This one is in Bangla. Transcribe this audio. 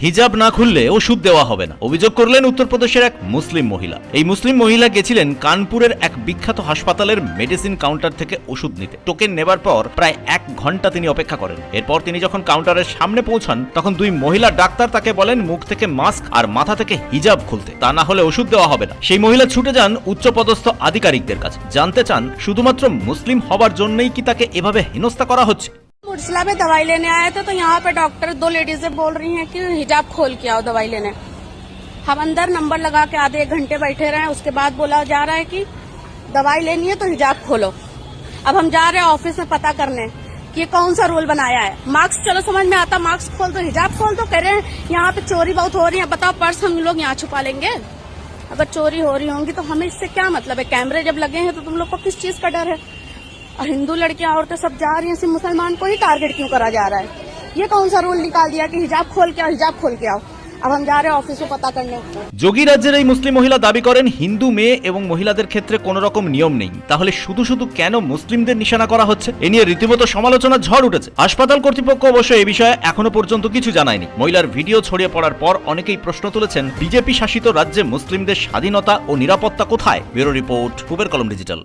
হিজাব না খুললে ওষুধ দেওয়া হবে না, অভিযোগ করলেন উত্তরপ্রদেশের এক মুসলিম মহিলা। এই মুসলিম মহিলা গেছিলেন কানপুরের এক বিখ্যাত হাসপাতালের মেডিসিন কাউন্টার থেকে ওষুধ নিতে। টোকেন নেবার পর প্রায় 1 ঘন্টা তিনি অপেক্ষা করেন। এরপর তিনি যখন কাউন্টারের সামনে পৌঁছান তখন 2 মহিলা ডাক্তার তাকে বলেন মুখ থেকে মাস্ক আর মাথা থেকে হিজাব খুলতে, তা না হলে ওষুধ দেওয়া হবে না। সেই মহিলা ছুটে যান উচ্চপদস্থ আধিকারিকদের কাছে, জানতে চান শুধুমাত্র মুসলিম হবার জন্যই কি তাকে এভাবে হেনস্থা করা হচ্ছে। मुरसला में दवाई लेने आए थे तो यहाँ पे डॉक्टर 2 लेडीजें बोल रही हैं कि हिजाब खोल के आओ दवाई लेने। हम अंदर नंबर लगा के आधे 1 घंटे बैठे रहे, उसके बाद बोला जा रहा है कि दवाई लेनी है तो हिजाब खोलो। अब हम जा रहे हैं ऑफिस में पता करने कि कौन सा रूल बनाया है। मास्क चलो समझ में आता, मास्क खोल दो, हिजाब खोल दो। कह रहे हैं यहाँ पे चोरी बहुत हो रही है, बताओ पर्स हम लोग यहाँ छुपा लेंगे? अगर चोरी हो रही होंगी तो हमें इससे क्या मतलब है? कैमरे जब लगे हैं तो तुम लोग को किस चीज का डर है? और हिंदू लड़कियां औरतें सब जा रही हैं, सिर्फ मुसलमान को ही टारगेट क्यों करा जा रहा है? ये कौन सा रूल निकाल दिया कि हिजाब खोल के आओ, हिजाब खोल के आओ? अब हम जा रहे हैं ऑफिस में पता करने। যোগী রাজ্যের এই মুসলিম মহিলা দাবি করেন হিন্দু মেয়ে এবং মহিলাদের ক্ষেত্রে কোনো রকম নিয়ম নেই, তাহলে শুধু শুধু কেন মুসলিমদের নিশানা করা হচ্ছে? এ নিয়ে রীতিমতো সমালোচনার ঝড় উঠেছে। হাসপাতাল কর্তৃপক্ষ অবশ্য এ বিষয়ে এখনো পর্যন্ত কিছু জানায়নি। মহিলার ভিডিও ছড়িয়ে পড়ার পর অনেকেই প্রশ্ন তুলেছেন বিজেপি শাসিত রাজ্যে মুসলিমদের স্বাধীনতা ও নিরাপত্তা কোথায়? ব্যুরো রিপোর্ট, পূবের কলম ডিজিটাল।